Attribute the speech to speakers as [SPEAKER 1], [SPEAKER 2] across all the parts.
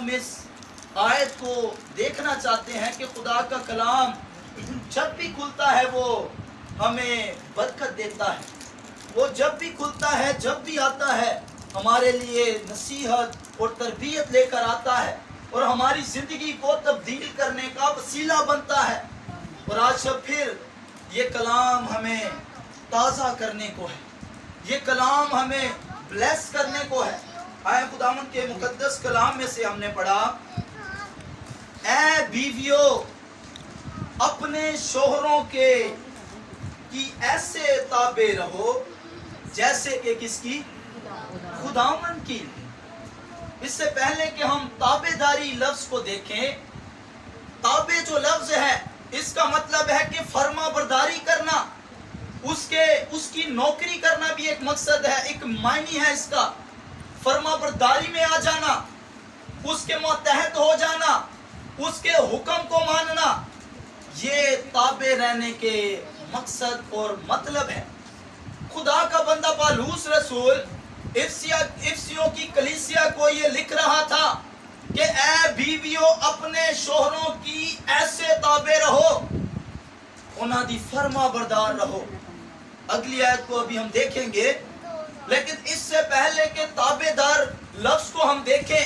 [SPEAKER 1] ہم اس آیت کو دیکھنا چاہتے ہیں کہ خدا کا کلام جب بھی کھلتا ہے وہ ہمیں برکت دیتا ہے. وہ جب بھی کھلتا ہے، جب بھی آتا ہے، ہمارے لیے نصیحت اور تربیت لے کر آتا ہے اور ہماری زندگی کو تبدیل کرنے کا وسیلہ بنتا ہے. اور آج جب پھر یہ کلام ہمیں تازہ کرنے کو ہے، یہ کلام ہمیں بلیس کرنے کو ہے. آئے خداوند کے مقدس کلام میں سے ہم نے پڑھا، اے بیویو اپنے شوہروں کی ایسے تابع رہو جیسے کہ کس کی؟ خداوند کی. اس سے پہلے کہ ہم تابع داری لفظ کو دیکھیں، تابع جو لفظ ہے اس کا مطلب ہے کہ فرما برداری کرنا، اس کی نوکری کرنا بھی ایک مقصد ہے، ایک معنی ہے اس کا. فرما برداری میں آ جانا، اس کے ماتحت ہو جانا، اس کے حکم کو ماننا، یہ تابع رہنے کے مقصد اور مطلب ہے. خدا کا بندہ پالوس رسول افسیوں کی کلیسیا کو یہ لکھ رہا تھا کہ اے بیویو اپنے شوہروں کی ایسے تابع رہو، انہاں دی فرما بردار رہو. اگلی آیت کو ابھی ہم دیکھیں گے، لیکن اس سے پہلے کہ تابع دار لفظ کو ہم دیکھیں،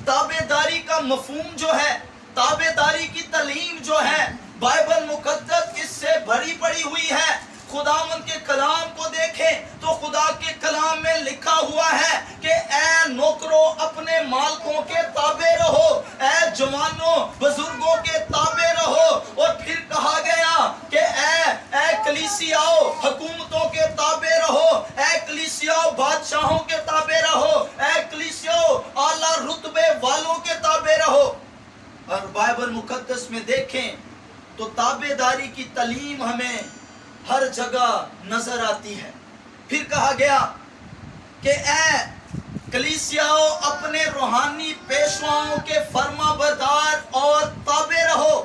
[SPEAKER 1] تابع داری کا مفہوم جو ہے، تابع داری کی تعلیم جو ہے، بائبل مقدس اس سے بھری پڑی ہوئی ہے. خداوند کے کلام کو دیکھیں تو خدا کے کلام میں لکھا ہوا ہے کہ اے نوکروں اپنے مالکوں کے تابع رہو، اے جوانوں بزرگوں کے تابع رہو. اور پھر کہا گیا کہ اے کلیسیاؤ حکومتوں کے تابع رہو، اے کلیسیاؤ بادشاہوں کے تابع رہو، اے کلیسیاؤ اعلیٰ رتبے والوں کے تابع رہو. اور بائبل مقدس میں دیکھیں تو تابع داری کی تعلیم ہمیں ہر جگہ نظر آتی ہے. پھر کہا گیا کہ اے کلیسیاؤ اپنے روحانی پیشواؤں کے فرما بردار اور تابع رہو،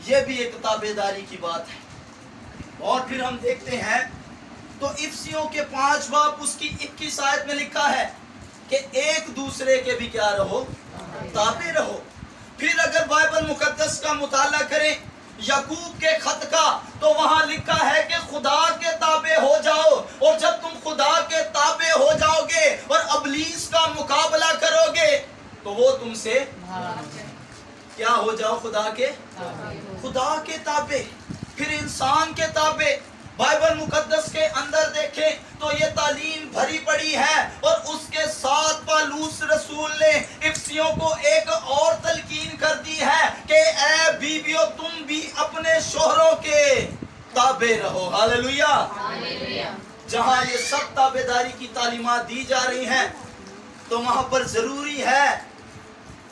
[SPEAKER 1] یہ بھی ایک تابع داری کی بات ہے. اور پھر ہم دیکھتے ہیں تو افسیوں کے 5 باب اس کی 21 آیت میں لکھا ہے کہ ایک دوسرے کے بھی کیا رہو؟ تابع رہو. پھر اگر بائبل مقدس کا مطالعہ کریں یعقوب کے خط کا تو وہاں لکھا ہے کہ خدا کے تابع ہو جاؤ، اور جب تم خدا کے تابع ہو جاؤ گے اور ابلیس کا مقابلہ کرو گے تو وہ تم سے کیا ہو جاؤ؟ خدا کے تابع. پھر انسان کے تابع. بائبل مقدس کے اندر دیکھیں تو یہ تعلیم بھری پڑی ہے، اور اس کے ساتھ پالوس رسول نے افسیوں کو ایک اور تلقین کر دی ہے کہ اے بیویو تم بھی اپنے شوہروں کے تابع رہو. ہاللویہ. جہاں یہ سب تابع داری کی تعلیمات دی جا رہی ہیں تو وہاں پر ضروری ہے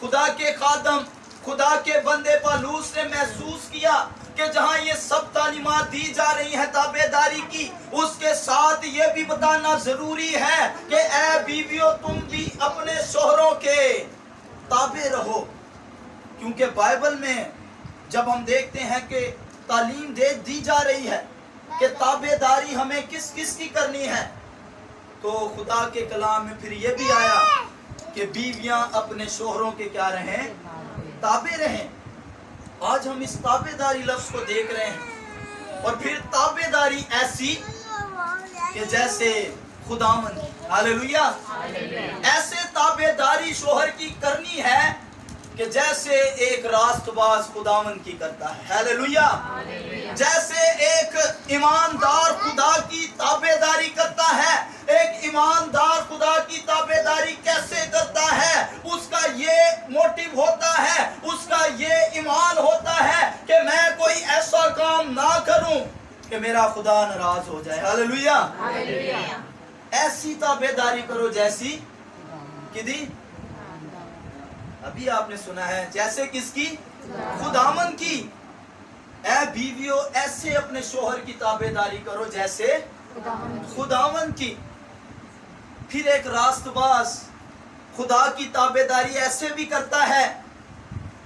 [SPEAKER 1] خدا کے خادم، خدا کے بندے پالوس نے محسوس کیا کہ جہاں یہ سب تعلیمات دی جا رہی ہیں تابع داری کی، اس کے ساتھ یہ بھی بتانا ضروری ہے کہ اے بیویو تم بھی اپنے شوہروں کے تابع رہو. کیونکہ بائبل میں جب ہم دیکھتے ہیں کہ تعلیم دی جا رہی ہے کہ تابع داری ہمیں کس کی کرنی ہے، تو خدا کے کلام میں پھر یہ بھی آیا کہ بیویاں اپنے شوہروں کے کیا رہیں؟ تابع رہیں. آج ہم اس تابع داری لفظ کو دیکھ رہے ہیں، اور پھر تابع داری ایسی کہ جیسے خداوند. ہاللویہ. ایسے تابع داری شوہر کی کرنی ہے کہ جیسے ایک راست باز خداوند کی کرتا ہے. ہاللویہ. جیسے ایک ایماندار خدا کی تابع داری کرتا ہے. ایک ایماندار خدا کی تابع داری کیسے کرتا ہے؟ اس کا یہ موٹیو ہوتا ہے، اس کا یہ ایمان ہوتا ہے کہ میں کوئی ایسا کام نہ کروں کہ میرا خدا ناراض ہو جائے. ہاللویہ. ایسی تابع داری کرو جیسی کدی ابھی آپ نے سنا ہے، جیسے کس کی؟ خداوند کی. اے بیویو ایسے اپنے شوہر کی تابع داری کرو جیسے خداوند کی. پھر ایک راست باز خدا کی تابع داری ایسے بھی کرتا ہے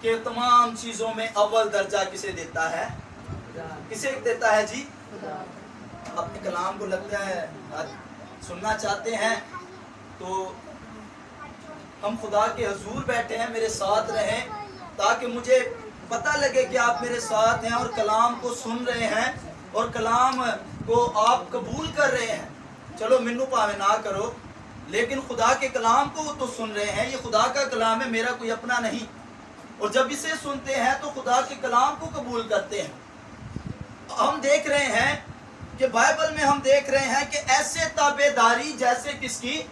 [SPEAKER 1] کہ تمام چیزوں میں اول درجہ کسے دیتا ہے؟ کسے دیتا ہے جی؟ اپنے کلام کو لگتا ہے سننا چاہتے ہیں تو ہم خدا کے حضور بیٹھے ہیں، میرے ساتھ رہیں تاکہ مجھے پتہ لگے کہ آپ میرے ساتھ ہیں اور کلام کو سن رہے ہیں اور کلام کو آپ قبول کر رہے ہیں۔ چلو منو پاوے نہ کرو، لیکن خدا کے کلام کو تو سن رہے ہیں، یہ خدا کا کلام ہے، میرا کوئی اپنا نہیں۔ اور جب اسے سنتے ہیں تو خدا کے کلام کو قبول کرتے ہیں۔ ہم دیکھ رہے ہیں کہ بائبل میں ہم دیکھ رہے ہیں کہ ایسے تابع داری جیسے کس کی؟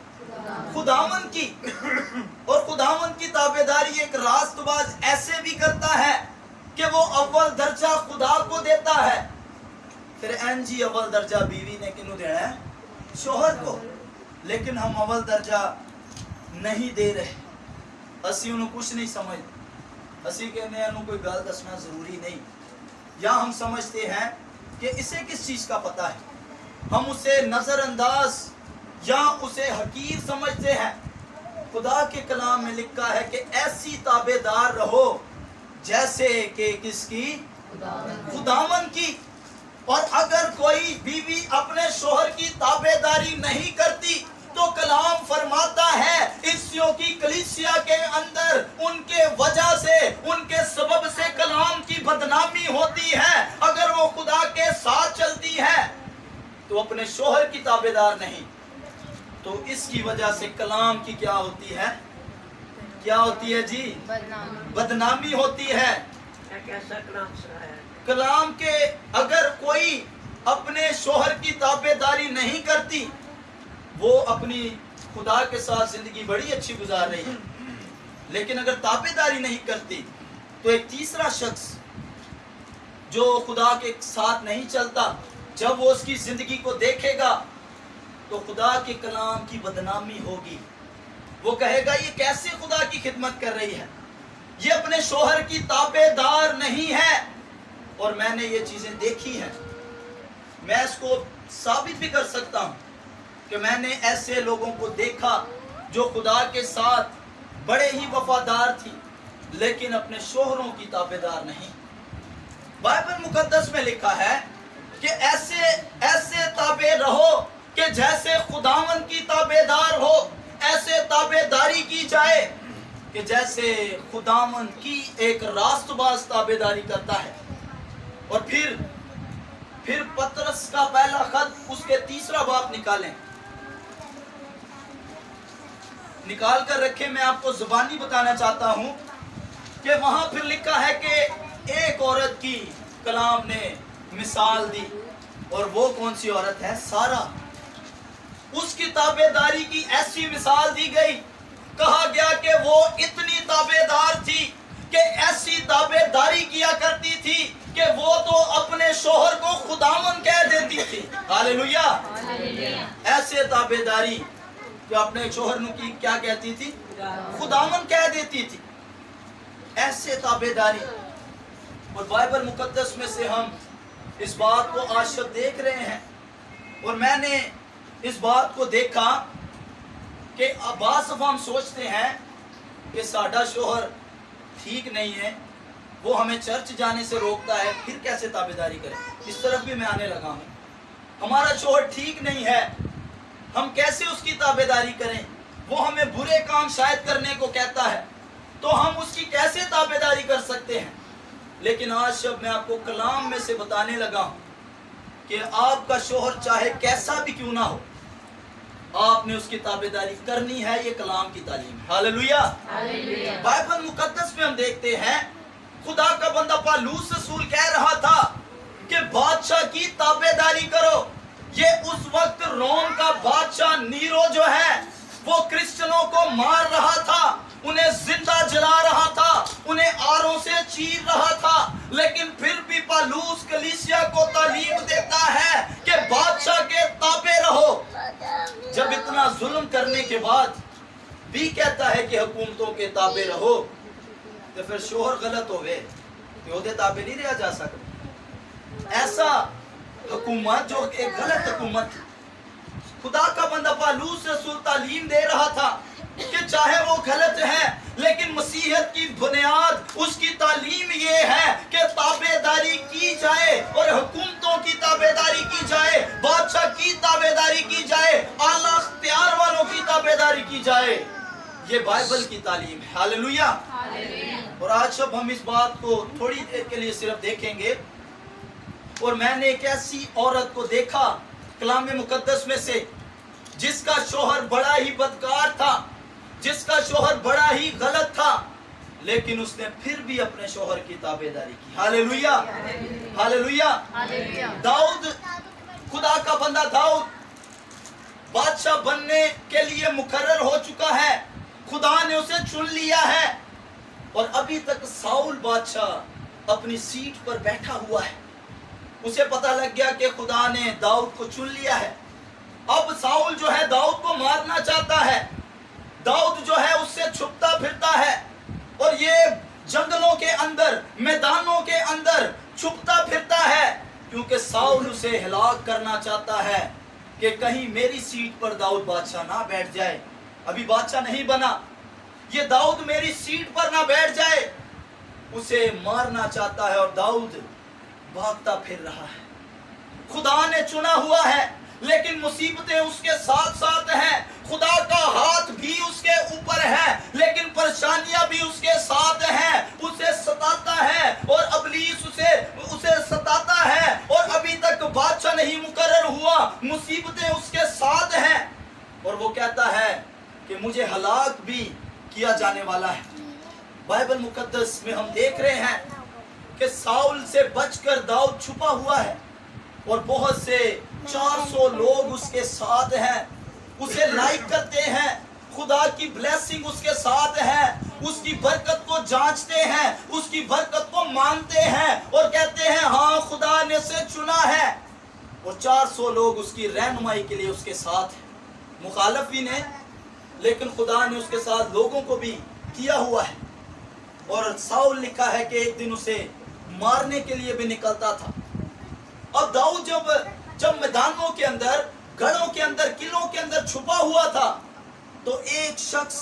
[SPEAKER 1] خداوند کی۔ اور خداوند کی تابع داری ایک راست باز ایسے بھی کرتا ہے کہ وہ اول درجہ خدا کو دیتا ہے۔ پھر این جی اول درجہ بیوی نے کنوں دینا ہے؟ شوہر کو۔ لیکن ہم اول درجہ نہیں دے رہے، اسی انہوں کچھ نہیں سمجھ، اسی کہنے ہیں انہوں کوئی گل دسنا ضروری نہیں، یا ہم سمجھتے ہیں کہ اسے کس چیز کا پتہ ہے، ہم اسے نظر انداز یا اسے حقیر سمجھتے ہیں۔ خدا کے کلام میں لکھا ہے کہ ایسی تابع دار رہو جیسے کہ کس کی؟ خداوند کی۔ اور اگر کوئی بیوی اپنے شوہر کی تابع داری نہیں کرتی تو کلام فرماتا ہے عیسیوں کی کلیسیا کے اندر ان کے وجہ سے، ان کے سبب سے کلام کی بدنامی ہوتی ہے۔ اگر وہ خدا کے ساتھ چلتی ہے تو اپنے شوہر کی تابع دار نہیں، تو اس کی وجہ سے کلام کی کیا ہوتی ہے؟ کیا ہوتی ہے جی؟ بدنامی ہوتی ہے۔ کلام کے اگر کوئی اپنے شوہر کی تابع داری نہیں کرتی، وہ اپنی خدا کے ساتھ زندگی بڑی اچھی گزار رہی ہے، لیکن اگر تابع داری نہیں کرتی تو ایک تیسرا شخص جو خدا کے ساتھ نہیں چلتا، جب وہ اس کی زندگی کو دیکھے گا تو خدا کے کلام کی بدنامی ہوگی۔ وہ کہے گا یہ کیسے خدا کی خدمت کر رہی ہے، یہ اپنے شوہر کی تابع دار نہیں ہے۔ اور میں نے یہ چیزیں دیکھی ہیں، میں اس کو ثابت بھی کر سکتا ہوں کہ میں نے ایسے لوگوں کو دیکھا جو خدا کے ساتھ بڑے ہی وفادار تھی لیکن اپنے شوہروں کی تابع دار نہیں۔ بائبل مقدس میں لکھا ہے کہ ایسے تابع رہو کہ جیسے خداوند کی تابع دار ہو، ایسے تابع داری کی جائے کہ جیسے خداوند کی ایک راست باز تابع داری کرتا ہے۔ اور پھر پطرس کا پہلا خط اس کے تیسرا باب نکال کر رکھے، میں آپ کو زبانی بتانا چاہتا ہوں کہ وہاں پھر لکھا ہے کہ ایک عورت کی کلام نے مثال دی، اور وہ کون سی عورت ہے؟ سارہ۔ اس کی تابع داری کی ایسی مثال دی گئی، کہا گیا کہ وہ اتنی تابع دار تھی کہ ایسی تابع داری کیا کرتی تھی کہ وہ تو اپنے شوہر کو خداوند کہہ دیتی تھی۔ ہاللویا! ایسے تابع داری کہ اپنے شوہر کی کیا کہتی تھی؟ خداوند کہہ دیتی تھی۔ ایسے تابع داری، اور بائبل مقدس میں سے ہم اس بات کو آج شب دیکھ رہے ہیں۔ اور میں نے اس بات کو دیکھا کہ بعض دفعہ ہم سوچتے ہیں کہ ساڈا شوہر ٹھیک نہیں ہے، وہ ہمیں چرچ جانے سے روکتا ہے، پھر کیسے تابع داری کریں؟ اس طرف بھی میں آنے لگا ہوں۔ ہمارا شوہر ٹھیک نہیں ہے، ہم کیسے اس کی تابع داری کریں؟ وہ ہمیں برے کام شاید کرنے کو کہتا ہے، تو ہم اس کی کیسے تابع داری کر سکتے ہیں؟ لیکن آج جب میں آپ کو کلام میں سے بتانے لگا ہوں کہ آپ کا شوہر چاہے کیسا بھی کیوں نہ ہو، آپ نے اس کی تابع داری کرنی ہے، یہ کلام کی تعلیم ہے۔ ہاللویا! بائبل مقدس میں ہم دیکھتے ہیں خدا کا بندہ پالوس رسول کہہ رہا تھا کہ بادشاہ کی تابع داری کرو۔ یہ اس وقت روم کا بادشاہ نیرو جو ہے وہ کرسچنوں کو مار رہا تھا، انہیں زندہ جلا رہا تھا، انہیں آروں سے چیر رہا تھا، لیکن پھر بھی پالوس کلیسیا کو تعلیم دیتا ہے کہ بادشاہ کے تابع رہو۔ جب اتنا ظلم کرنے کے بعد بھی کہتا ہے کہ حکومتوں کے تابع رہو، تو پھر شوہر غلط ہوئے کہ وہ دے تابع نہیں رہا جا سکتا۔ ایسا حکومت جو ایک غلط حکومت، خدا کا بندہ پالوس رسول تعلیم دے رہا تھا کہ چاہے وہ غلط ہے لیکن مسیحیت کی بنیاد اس کی تعلیم یہ ہے کہ تابع داری کی جائے، اور حکومتوں کی تابع داری کی جائے، بادشاہ کی تابع داری کی جائے، اعلیٰ اختیار والوں کی تابع داری کی جائے۔ ये बाइबल की तालीम है। हालेलुया। और आज जब हम इस बात को थोड़ी देर के लिए सिर्फ देखेंगे, और मैंने एक ऐसी औरत को देखा कलाम मुकद्दस में से जिसका शोहर बड़ा ही बदकार था, जिसका शोहर बड़ा ही गलत था, लेकिन उसने फिर भी अपने शोहर की ताबेदारी की। Hallelujah, hallelujah. दाऊद, खुदा का बंदा दाऊद बादशाह बनने के लिए मुकर्रर हो चुका है, खुदा ने उसे चुन लिया है, और अभी तक साउल बादशाह अपनी सीट पर बैठा हुआ है। उसे पता लग गया कि खुदा ने दाऊद को चुन लिया है। अब साउल जो है दाऊद को मारना चाहता है, दाऊद जो है उससे छुपता फिरता है, और ये जंगलों के अंदर, मैदानों के अंदर छुपता फिरता है, क्योंकि साउल उसे हलाक करना चाहता है कि कहीं मेरी सीट पर दाऊद बादशाह ना बैठ जाए। अभी बादशाह नहीं बना, ये दाऊद मेरी सीट पर ना बैठ जाए, उसे मारना चाहता है। और दाऊद भागता फिर रहा है। खुदा ने चुना हुआ है, लेकिन मुसीबतें उसके साथ साथ हैं। खुदा का हाथ भी उसके ऊपर है, लेकिन परेशानियां भी उसके साथ हैं। उसे सताता है और अबलीस उसे सताता है, और अभी तक बादशाह नहीं मुकर्रर हुआ, मुसीबतें उसके साथ हैं। और वो कहता है कि मुझे हलाक भी किया जाने वाला है। बाइबल मुकद्दस में हम देख रहे हैं कि साउल से बचकर दाऊद छुपा हुआ है, और बहुत से 400 लोग उसके साथ हैं, उसे लाइक करते हैं, खुदा की ब्लेसिंग उसके साथ है, उसकी बरकत को जांचते हैं, उसकी बरकत को मानते हैं, और कहते हैं हाँ खुदा ने उसे चुना है। और 400 लोग उसकी रहनुमाई के लिए उसके साथ हैं, मुखालफ भी ने, लेकिन खुदा ने उसके साथ लोगों को भी किया हुआ है। और साउल लिखा है कि एक दिन उसे मारने के लिए भी निकलता था। अब दाऊद जब मैदानों के अंदर, गढ़ों के अंदर, किलों के अंदर छुपा हुआ था, तो एक शख्स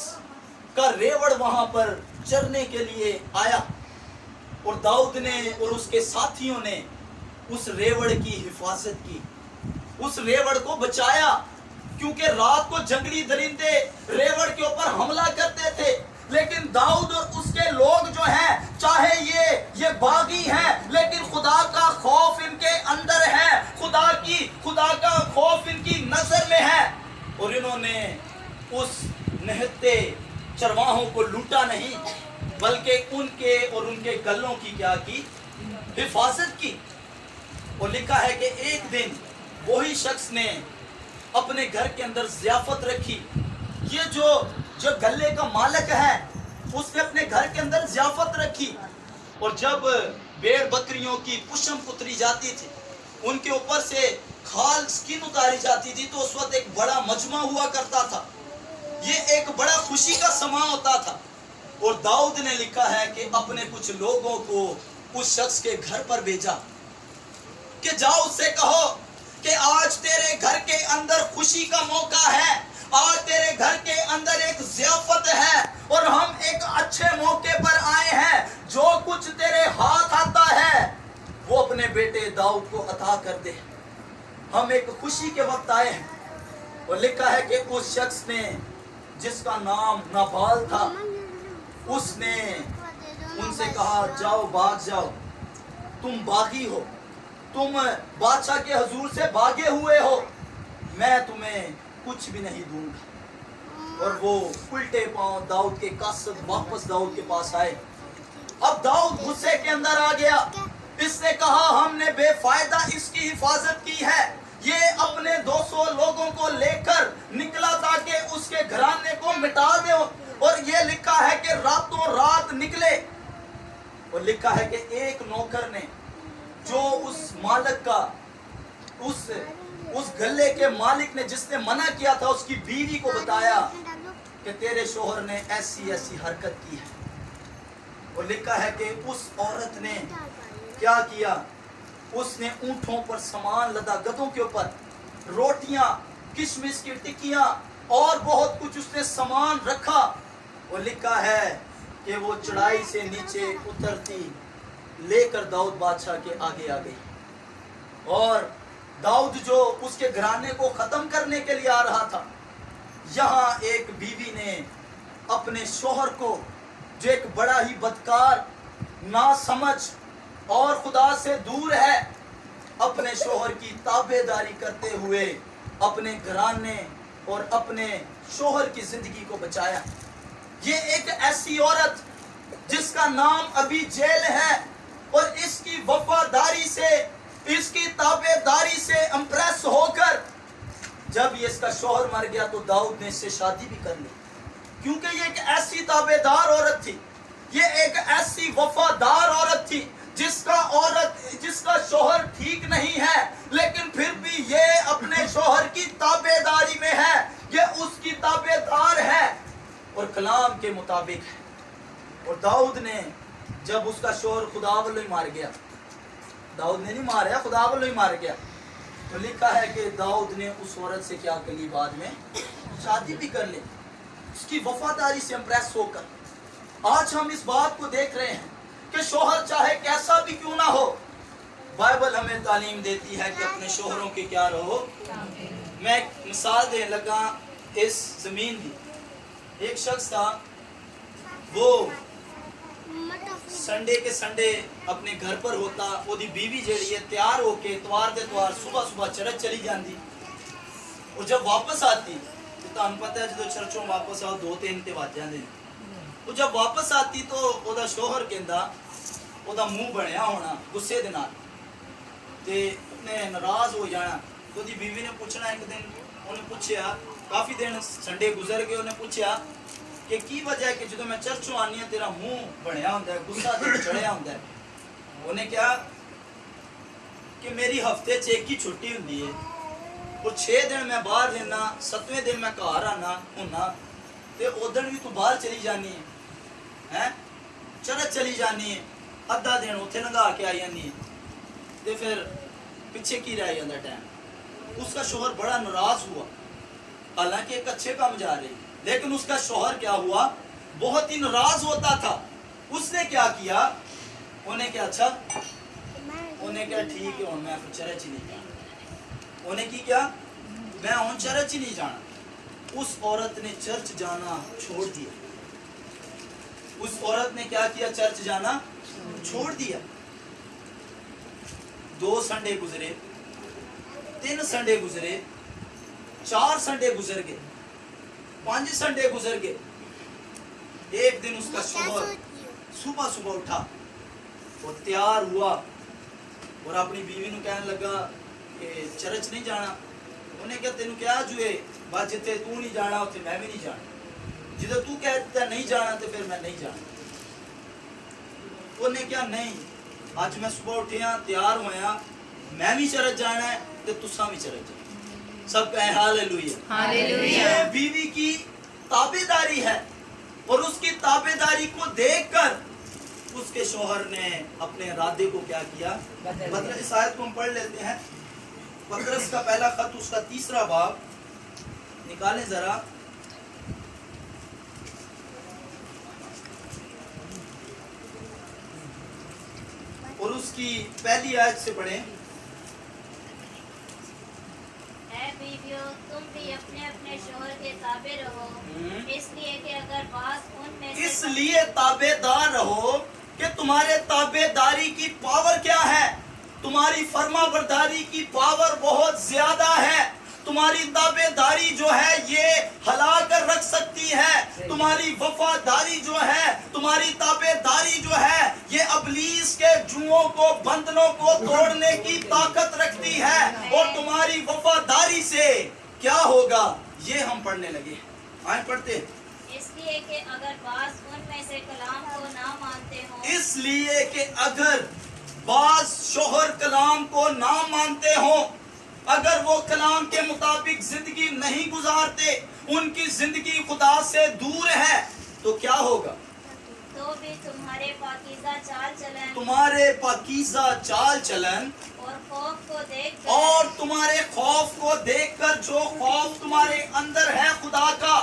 [SPEAKER 1] का रेवड़ वहां पर चरने के लिए आया, और दाऊद ने और उसके साथियों ने उस रेवड़ की हिफाजत की, उस रेवड़ को बचाया, क्योंकि रात को जंगली दरिंदे रेवड़ के ऊपर हमला करते थे। लेकिन दाऊद और उसके लोग जो हैं, चाहे ये बागी हैं, लेकिन खुदा का खौफ इनके अंदर है, खुदा का खौफ इनकी नजर में है, और इन्होंने उस निहत्ते चरवाहों को लूटा नहीं, बल्कि उनके और उनके गल्लों की क्या की, हिफाजत की। और लिखा है कि एक दिन वही शख्स ने अपने घर के अंदर ज़ियाफत रखी। ये जो गल्ले का मालिक है, उसने अपने घर के अंदर ज़ियाफत रखी, और जब भेड़ बकरियों की पुशम उतरी जाती थी, उनके ऊपर से खाल स्किन उतारी जाती थी, तो उस वक्त एक बड़ा मजमा हुआ करता था। ये एक बड़ा खुशी का समा होता था। और दाऊद ने लिखा है कि अपने कुछ लोगों को उस शख्स के घर पर भेजा कि जाओ उससे कहो कि आज तेरे घर के अंदर खुशी का मौका है, आज तेरे घर के अंदर एक ज़ियाफत है, और हम एक अच्छे मौके पर आए हैं। जो कुछ तेरे हाथ आता है वो अपने बेटे दाऊद को अता कर दे। हम एक खुशी के वक्त आए हैं। और लिखा है कि उस शख्स ने, जिसका नाम नाबाल था, उसने उनसे कहा जाओ, भाग जाओ, तुम बागी हो, तुम बादशाह के हुजूर से भागे हुए हो, मैं तुम्हें कुछ भी नहीं दूंगा। और वो उल्टे पांव दाऊद के कासद वापस दाऊद के पास आए। अब दाऊद गुस्से के अंदर आ गया। इसने कहा हमने बेफायदा इसकी हिफाजत की है, ये अपने 200 लोगों को लेकर निकला था कि उसके घराने को मिटा दे। और ये लिखा है कि रातों रात निकले। और लिखा है कि एक नौकर ने, जो उस मालिक का, उस गल्ले के मालिक ने जिसने मना किया था, उसकी बीवी को बताया कि तेरे शोहर ने ऐसी ऐसी हरकत की है। और लिखा है कि उस औरत ने क्या किया, उसने ऊंटों पर सामान लदा, गधों के ऊपर रोटियां, किशमिश की टिक्कियां और बहुत कुछ उसने सामान रखा। और लिखा है कि वो चढ़ाई से नीचे उतरती, लेकर दाऊद बादशाह के आगे आ गई। और दाऊद जो उसके घराने को खत्म करने के लिए आ रहा था, यहाँ एक बीवी ने अपने शोहर को जो एक बड़ा ही बदकार, नासमझ और खुदा से दूर है, अपने शोहर की ताबेदारी करते हुए अपने घराने और अपने शोहर की जिंदगी को बचाया। ये एक ऐसी औरत जिसका नाम अभी जेल है और इसकी वफादारी से, इसकी ताबेदारी से इंप्रेस होकर जब ये इसका शोहर मर गया तो दाऊद ने इससे शादी भी कर ली, क्योंकि ये एक ऐसी ताबेदार औरत थी, ये एक ऐसी वफादार औरत थी जिसका शोहर ठीक नहीं है, लेकिन फिर भी ये अपने शोहर की ताबेदारी में है, ये उसकी ताबेदार है और कलाम के मुताबिक है। और दाऊद ने जब उसका शोहर खुदा वालों ही मार गया, दाऊद ने नहीं मारा, खुदा वालों ही मार गया, तो लिखा है कि दाऊद ने उस औरत से क्या कर ली, बाद में शादी भी कर ली, उसकी वफादारी से इंप्रेस होकर। आज हम इस बात को देख रहे हैं कि शोहर चाहे कैसा भी क्यों ना हो, बाइबल हमें तालीम देती है कि अपने शोहरों के क्या रहो। मैं एक मिसाल देने लगा इस जमीन की। एक शख्स था, वो संडे के संडे अपने घर पर होता, ओदी बीवी जेड़ी है तैयार होके इतवार दे इतवार सुबह सुबह चर्च चली जाती, और जब वापस आती तो तुहानू पता है जो चर्चों वापस आओ 2-3 ते बज जाते हैं, वो जब वापस आती तो ओदा शोहर कहंदा, ओदा मुंह बनया होना गुस्से दे नाल ते उन्हें नाराज हो जाना। तो ओदी बीवी ने पूछना, एक दिन उन्हें पूछया, काफ़ी दिन संडे गुजर गए, उन्हें पूछया कि की वजह है कि जो मैं चर्चों आनी है तेरा मुंह बनया होंदा है, गुस्सा चढ़िया होंदा है। उन्हें क्या कि मेरी हफ्ते च एक ही छुट्टी होंदी है और 6 दिन मैं बाहर रहना, 7वें दिन मैं घर आना होना, ते उदण भी तू बाहर चली जानी है, चरच चली जानी है, अद्धा दिन उत्थे लंघा के आई जानी है, ते फिर पिछे की रह जाता टाइम। उसका शोहर बड़ा नाराज हुआ, हालांकि एक अच्छे काम जा रही, लेकिन उसका शोहर क्या हुआ, बहुत ही नाराज होता था। उसने क्या किया, उन्हें क्या, अच्छा उन्हें क्या, ठीक है मैं चर्च ही नहीं जाना, उन्हें की क्या, मैं हूं चर्च ही नहीं जाना। उस औरत ने चर्च जाना छोड़ दिया, उस औरत ने क्या किया, चर्च जाना छोड़ दिया। 2 संडे गुजरे, 3 संडे गुजरे, 4 संडे गुजर गए, 5 संडे गुजर गए। एक दिन उसका शोहर सुबह सुबह उठा और तैयार हुआ और अपनी बीवी को कहने लगा कि चर्च नहीं जाना। उन्हें क्या, तेन क्या जुए, बस जिते तू नहीं जाना उसे मैं भी नहीं जाना, जिधर तू कहता नहीं जाना तो फिर मैं नहीं जाना। उन्हें क्या, नहीं आज मैं सुबह उठिया तैयार होया, मैं भी चर्च जाना है तो तुसा भी चर्च जाना। सब कहें हालेलुया। हालेलुया। बीवी की ताबेदारी है और उसकी ताबेदारी को देखकर उसके शोहर ने अपने इरादे को क्या किया, बदला। इस आयत को हम पढ़ लेते हैं, पतरस का पहला खत उसका 3रा बाब निकालें जरा, और उसकी पहली आयत से पढ़ें।
[SPEAKER 2] बीवियों, तुम भी अपने अपने शोहर के ताबे रहो, इसलिए कि अगर बाज़ उनमें से,
[SPEAKER 1] इसलिए ताबेदार रहो कि तुम्हारे ताबेदारी की पावर क्या है, तुम्हारी फर्माबरदारी की पावर बहुत ज्यादा है। तुम्हारी ताबेदारी जो है ये हला कर रख सकती है, तुम्हारी वफादारी जो है, तुम्हारी ताबेदारी जो है ये अबलीस के जुओं को, बंधनों को तोड़ने की ताकत रखती है। और तुम्हारी वफादारी से क्या होगा, ये हम पढ़ने लगे। आए पढ़ते,
[SPEAKER 2] इसलिए कि अगर बाज़ उनमें से कलाम को ना मानते हो,
[SPEAKER 1] इसलिए कि अगर बाज शोहर कलाम को ना मानते हो, अगर वो कलाम के मुताबिक जिंदगी नहीं गुजारते, उनकी जिंदगी खुदा से दूर है, तो क्या होगा,
[SPEAKER 2] तो भी तुम्हारे पाकीज़ा चाल चलन,
[SPEAKER 1] तुम्हारे पाकीज़ा चाल चलन
[SPEAKER 2] और खौफ को देखकर,
[SPEAKER 1] और तुम्हारे खौफ को देखकर, जो खौफ तुम्हारे अंदर है खुदा का,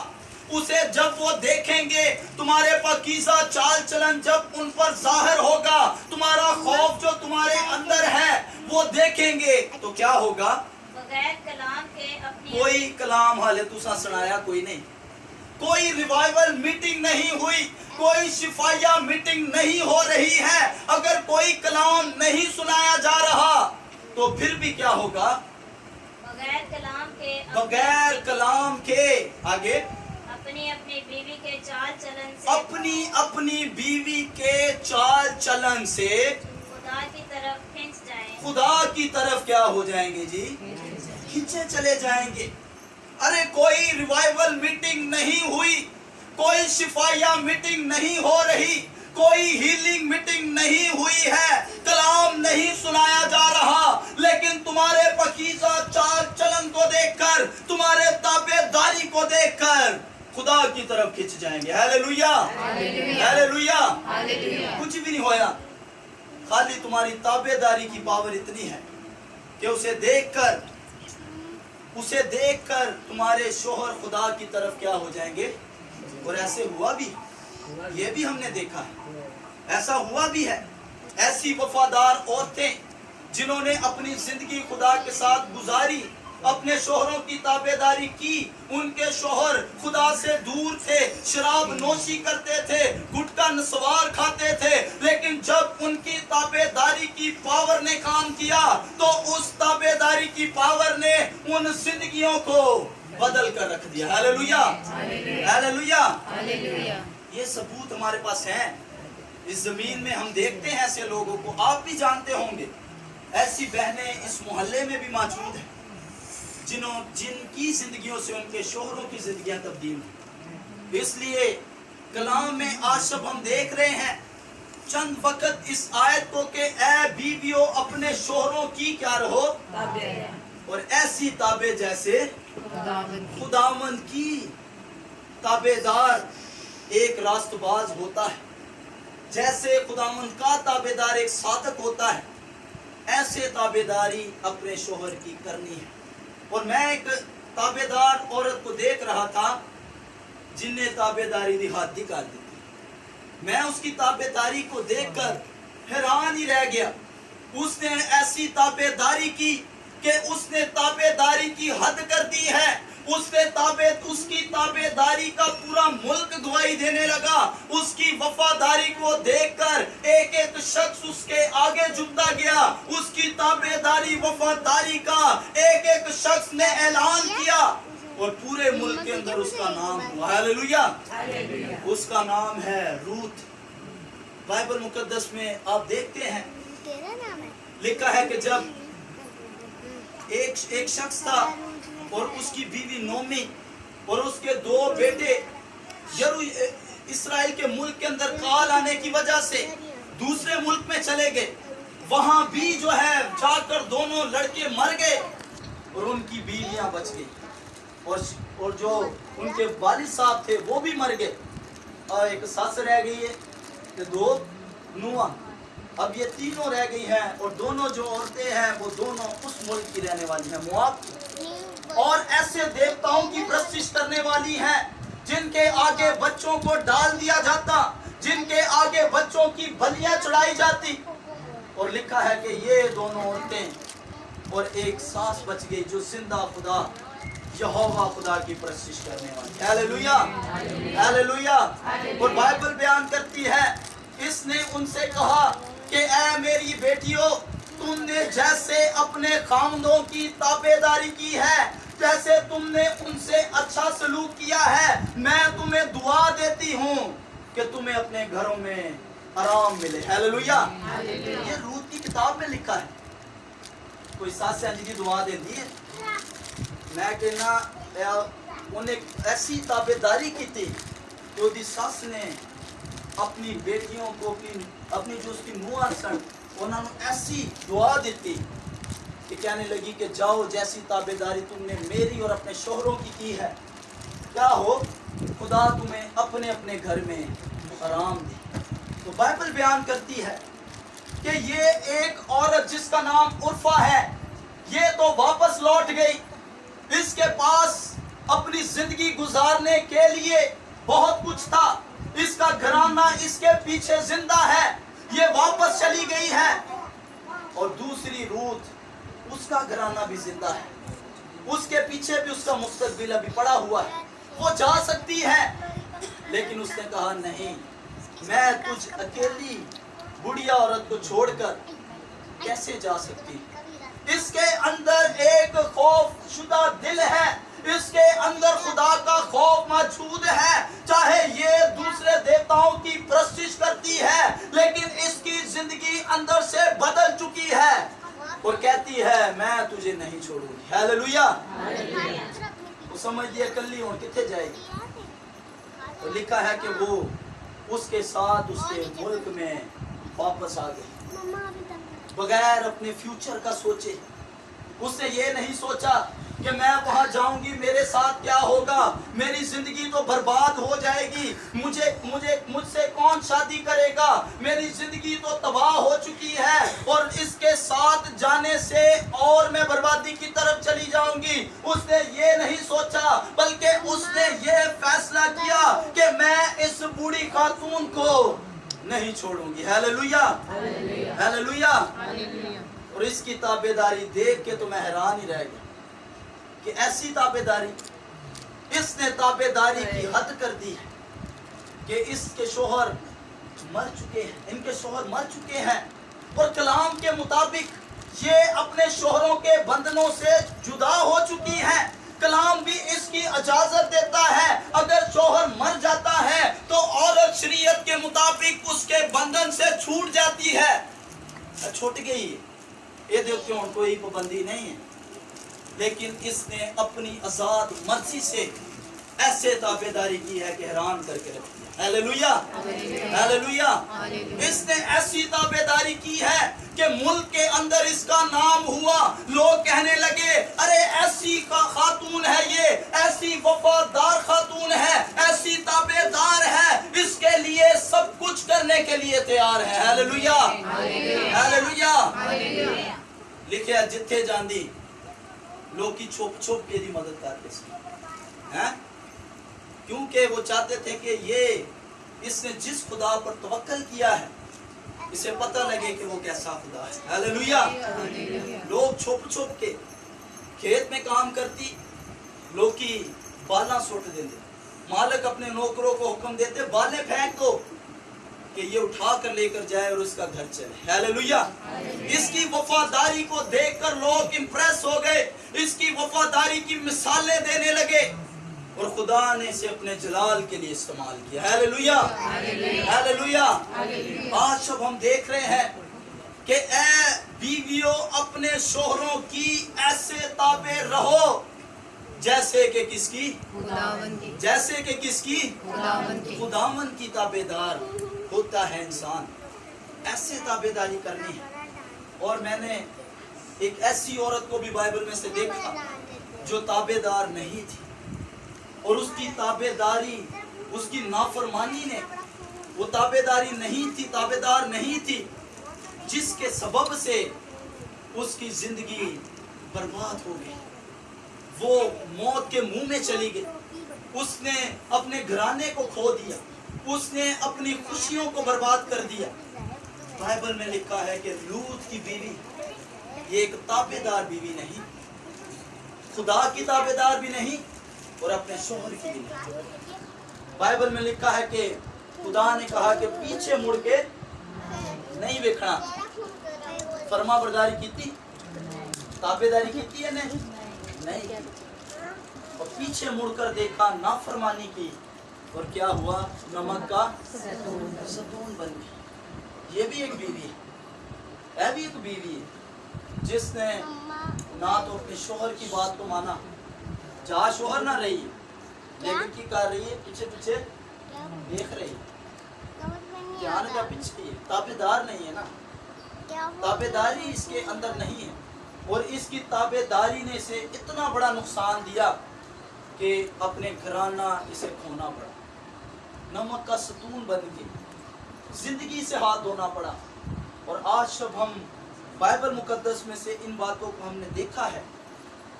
[SPEAKER 1] उसे जब वो देखेंगे, तुम्हारे पाकीज़ा चाल चलन जब उन पर जाहिर होगा, तुम्हारा खौफ जो तुम्हारे अंदर है वो देखेंगे, तो क्या होगा,
[SPEAKER 2] बगैर कलाम के अपनी,
[SPEAKER 1] कोई कलाम हाले तुसा सुनाया कोई नहीं, कोई रिवाइवल मीटिंग नहीं हुई, कोई शिफाया मीटिंग नहीं हो रही है, अगर कोई कलाम नहीं सुनाया जा रहा तो फिर भी क्या होगा? बगैर कलाम के आगे
[SPEAKER 2] अपनी अपनी बीवी के चाल चलन से
[SPEAKER 1] अपनी अपनी बीवी के चाल चलन से
[SPEAKER 2] खुदा की तरफ खिंच जाएं।
[SPEAKER 1] खुदा की तरफ क्या हो जाएंगे जी? खींचे चले जाएंगे। अरे कोई रिवाइवल मीटिंग नहीं हुई, कोई शिफाया मीटिंग नहीं हो रही, कोई हीलिंग मीटिंग नहीं हुई है, कलाम नहीं सुनाया जा रहा, लेकिन तुम्हारे पकीज़ा चाल चलन को देखकर, तुम्हारे ताबेदारी को देखकर खुदा की तरफ खिंच जाएंगे। Hallelujah, hallelujah. कुछ भी नहीं होया, खाली तुम्हारी ताबेदारी की पावर इतनी है कि उसे देखकर तुम्हारे शोहर खुदा की तरफ क्या हो जाएंगे। और ऐसे हुआ भी, ये भी हमने देखा है, ऐसा हुआ भी है। ऐसी वफादार औरतें जिन्होंने अपनी जिंदगी खुदा के साथ गुजारी, अपने शोहरों की ताबेदारी की, उनके शोहर खुदा से दूर थे, शराब नोशी करते थे, गुटखा नस्वार खाते थे, लेकिन जब उनकी ताबेदारी की पावर ने काम किया तो उस ताबेदारी की पावर ने उन जिंदगियों को बदल कर रख दिया। Hallelujah, hallelujah. ये सबूत हमारे पास है। इस जमीन में हम देखते हैं ऐसे लोगों को, आप भी जानते होंगे, ऐसी बहनें इस मोहल्ले में भी मौजूद हैं जिनकी जिंदगियों से उनके शोहरों की जिंदगियां तब्दील हुई। इसलिए कलाम में आज सब हम देख रहे हैं चंद वक्त इस आयत को कि ऐ बीवियों अपने शोहरों की क्या रहो, और ऐसी ताबे जैसे खुदावंद की। ताबेदार एक रास्तबाज होता है, जैसे खुदावंद का ताबेदार एक साधक होता है, ऐसे ताबेदारी अपने शोहर की करनी है। और मैं एक ताबेदार औरत को देख रहा था जिनने ताबेदारी दी हद कर दी थी। मैं उसकी ताबेदारी को देखकर हैरान ही रह गया। उसने ऐसी ताबेदारी की कि उसने ताबेदारी की हद कर दी है। उसकी ताबेदारी का पूरा मुल्क गवाही देने लगा। उसकी वफादारी को देखकर एक एक शख्स उसके आगे झुकता गया। उसकी ताबेदारी वफादारी का एक एक शख्स ने ऐलान किया और पूरे मुल्क के अंदर उसका नाम हुआ। हालेलुया। उसका नाम है रूथ। बाइबल मुकद्दस में आप देखते हैं लिखा है कि जब एक शख्स था और उसकी बीवी नोमी और उसके दो बेटे इस्राएल के मुल्क के अंदर काल आने की वजह से दूसरे मुल्क में चले गए। वहां भी जो है जाकर दोनों लड़के मर गए और उनकी बीवियां बच गई, और जो उनके वालिद साहब थे वो भी मर गए, और एक सास रह गई है, दो नुआ। अब ये तीनों रह गई हैं, और दोनों जो औरतें हैं वो दोनों उस मुल्क की रहने वाली हैं, मोआब की, और ऐसे देवताओं की प्रस्तिश करने वाली हैं जिनके आगे बच्चों को डाल दिया जाता, जिनके आगे बच्चों की बलियां चढ़ाई जाती। और लिखा है कि ये दोनों औरतें और एक सास बच गई जो जिंदा खुदा यहोवा खुदा की प्रस्तिश करने वाली। Hallelujah, hallelujah. और बाइबल बयान करती है, इसने उनसे कहा कि ऐ मेरी बेटियों, तुमने जैसे अपने खामदों की ताबेदारी की है, जैसे तुमने उनसे अच्छा सलूक किया है, मैं तुम्हें दुआ देती हूँ कि तुम्हें अपने घरों में आराम मिले। हालेलुया। ये रूत की किताब में लिखा है। कोई सास जी की दुआ देती है। मैं कहना उन्हें ऐसी ताबेदारी की थी तो दी सास ने अपनी बेटियों को अपनी जो उसकी नुआ सन उन्होंने ऐसी दुआ दी कि कहने लगी कि जाओ, जैसी ताबेदारी तुमने मेरी और अपने शोहरों की है, क्या हो खुदा तुम्हें अपने अपने घर में आराम दे। तो बाइबल बयान करती है कि ये एक औरत जिसका नाम उर्फा है, ये तो वापस लौट गई। इसके पास अपनी जिंदगी गुजारने के लिए बहुत कुछ था, इसका घराना इसके पीछे जिंदा है, ये वापस चली गई है। और दूसरी रूथ, उसका घराना भी जिंदा है, उसके पीछे भी उसका मुस्तकबिल अभी पड़ा हुआ है। वो जा सकती है, लेकिन उसने कहा नहीं, मैं तुझ अकेली बुढ़िया औरत को छोड़कर कैसे जा सकती। इसके अंदर एक खौफ शुदा दिल है, इसके अंदर खुदा का खौफ मौजूद है। चाहे ये दूसरे देवताओं की प्रस्तिश करती है, लेकिन इसकी जिंदगी अंदर से बदल चुकी है और कहती है मैं तुझे नहीं छोड़ूंगी। हालेलुया। वो समझ लिया कल्ली और कितने जाएगी। तो लिखा है कि वो उसके साथ उसके मुल्क में वापस आ गई, बगैर अपने फ्यूचर का सोचे। उसने ये नहीं सोचा कि मैं वहां जाऊंगी मेरे साथ क्या होगा, मेरी जिंदगी तो बर्बाद हो जाएगी, मुझसे कौन शादी करेगा, मेरी जिंदगी तो तबाह हो चुकी है और इसके साथ जाने से और मैं बर्बादी की तरफ चली जाऊंगी। उसने ये नहीं सोचा, बल्कि उसने ये फैसला किया कि मैं इस बूढ़ी खातून को नहीं छोड़ूंगी। Hallelujah, hallelujah. और इसकी ताबेदारी देख के तो मैं हैरान ही रह गया कि ऐसी ताबेदारी, इसने ताबेदारी की हद कर दी है कि इसके शोहर मर चुके हैं, इनके शोहर मर चुके हैं और कलाम के मुताबिक ये अपने शोहरों के बंधनों से जुदा हो चुकी हैं। कलाम भी इसकी इजाजत देता है, अगर शोहर मर जाता है तो औरत शरीयत के मुताबिक उसके बंधन से छूट जाती है। छूट गई, ये देवतियों कोई पाबंदी नहीं है, लेकिन इसने अपनी आजाद मर्जी से ऐसे ताबेदारी की है कि हैरान करके रख दिया। Hallelujah, hallelujah. इसने ऐसी ताबेदारी की है कि मुल्क के अंदर इसका नाम हुआ। लोग कहने लगे अरे ऐसी का खातून है, ये ऐसी वफादार खातून है, ऐसी ताबेदार है, इसके लिए सब कुछ करने के लिए तैयार है। Hallelujah, hallelujah. लिखे जिथे जांदी लोग की छुप छुप के दी मदद करते हैं, क्योंकि वो चाहते थे कि ये इसने जिस खुदा पर तवक्कल किया है इसे पता लगे कि वो कैसा खुदा है। हालेलुया। लोग छुप छुप के खेत में काम करती, लोग की बाला सुट देते, मालिक अपने नौकरों को हुक्म देते बाले फेंक दो कि ये उठा कर लेकर जाए और उसका घर चले। हालेलुया। इसकी वफादारी को देखकर लोग इंप्रेस हो गए, इसकी वफादारी की मिसालें देने लगे और खुदा ने इसे अपने जलाल के लिए इस्तेमाल किया। Hallelujah, hallelujah. आज जब हम देख रहे हैं कि ऐ बीवियों अपने शोहरों की ऐसे ताबे रहो जैसे कि किसकी, जैसे कि किसकी, खुदावन की ताबेदार होता है इंसान। ऐसे ताबेदारी करनी है। और मैंने एक ऐसी औरत को भी बाइबल में से देखा जो ताबेदार नहीं थी और उसकी ताबेदारी, उसकी नाफरमानी ने, वो ताबेदारी नहीं थी, ताबेदार नहीं थी, जिसके सबब से उसकी जिंदगी बर्बाद हो गई। वो मौत के मुंह में चली गई, उसने अपने घराने को खो दिया, उसने अपनी खुशियों को बर्बाद कर दिया। बाइबल में लिखा है कि लूत की बीवी ये एक ताबेदार बीवी नहीं, खुदा की ताबेदार भी नहीं और अपने शोहर की भी नहीं। बाइबल में लिखा है कि खुदा ने कहा कि पीछे मुड़ के नहीं देखना। फर्मा बरदारी की थी, ताबेदारी की थी या नहीं की। और पीछे मुड़कर देखा, नाफरमानी की और क्या हुआ, नमक का सतून बन गई। ये भी एक बीवी है, भी एक बीवी है जिसने ना तो अपने शोहर की बात को माना, जहाँ शोहर ना रही लेकिन की कर रही है, पीछे पीछे देख रही है, ध्यान का पीछे है, ताबेदार नहीं है ना, ताबेदारी इसके अंदर नहीं है। और इसकी ताबेदारी ने इसे इतना बड़ा नुकसान दिया कि अपने घराना इसे खोना पड़ा, नमक का सतून बन के जिंदगी से हाथ धोना पड़ा। और आज जब हम बाइबल मुकद्दस में से इन बातों को हमने देखा है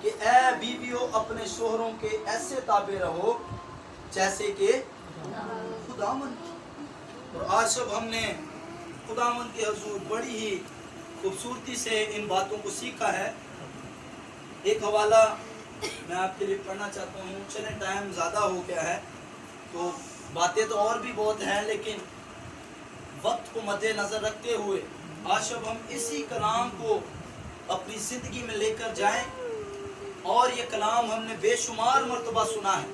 [SPEAKER 1] कि ऐ बीवियों अपने शोहरों के ऐसे ताबे रहो जैसे कि खुदावन। और आज जब हमने खुदावन के हुजूर बड़ी ही खूबसूरती से इन बातों को सीखा है। एक हवाला मैं आपके लिए पढ़ना चाहता हूँ। चलें, टाइम ज़्यादा हो गया है तो बातें तो और भी बहुत हैं, लेकिन वक्त को मद्देनज़र रखते हुए आज अब हम इसी कलाम को अपनी ज़िंदगी में लेकर जाएं। और ये कलाम हमने बेशुमार मरतबा सुना है,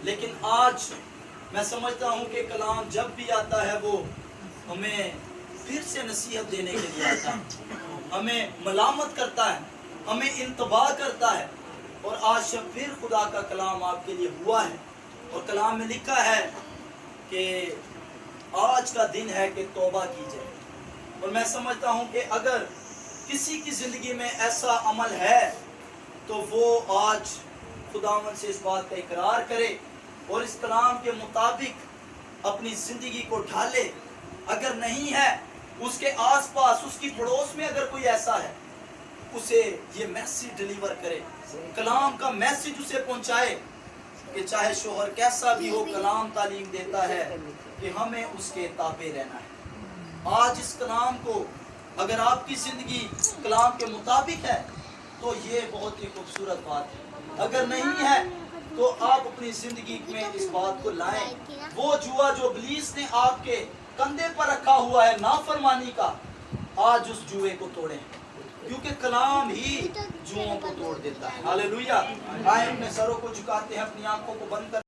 [SPEAKER 1] लेकिन आज मैं समझता हूँ कि कलाम जब भी आता है वो हमें फिर से नसीहत देने के लिए आता है, हमें मलामत करता है, हमें इंतबाह करता है। और आज जब फिर खुदा का कलाम आपके लिए हुआ है और कलाम में लिखा है कि आज का दिन है कि तौबा की जाए। और मैं समझता हूँ कि अगर किसी की ज़िंदगी में ऐसा अमल है तो वो आज खुदावंद से इस बात का इकरार करे और इस कलाम के मुताबिक अपनी ज़िंदगी को ढाले। अगर नहीं है, उसके आसपास उसकी पड़ोस में अगर कोई ऐसा है, उसे ये मैसेज डिलीवर करे, कलाम का मैसेज उसे पहुंचाए कि चाहे शोहर कैसा भी हो, कलाम तालीम देता है कि हमें उसके ताबे रहना है। आज इस कलाम को अगर आपकी ज़िंदगी कलाम के मुताबिक है तो ये बहुत ही खूबसूरत बात है। अगर नहीं है तो आप अपनी ज़िंदगी में इस बात को लाएं। वो जुआ जो इब्लीस ने आपके कंधे पर रखा हुआ है नाफरमानी का, आज उस जुए को तोड़ें, क्योंकि कलाम ही जुओं को तोड़ देता है। हालेलुया। आए अपने सरों को झुकाते हैं, अपनी आंखों को बंद कर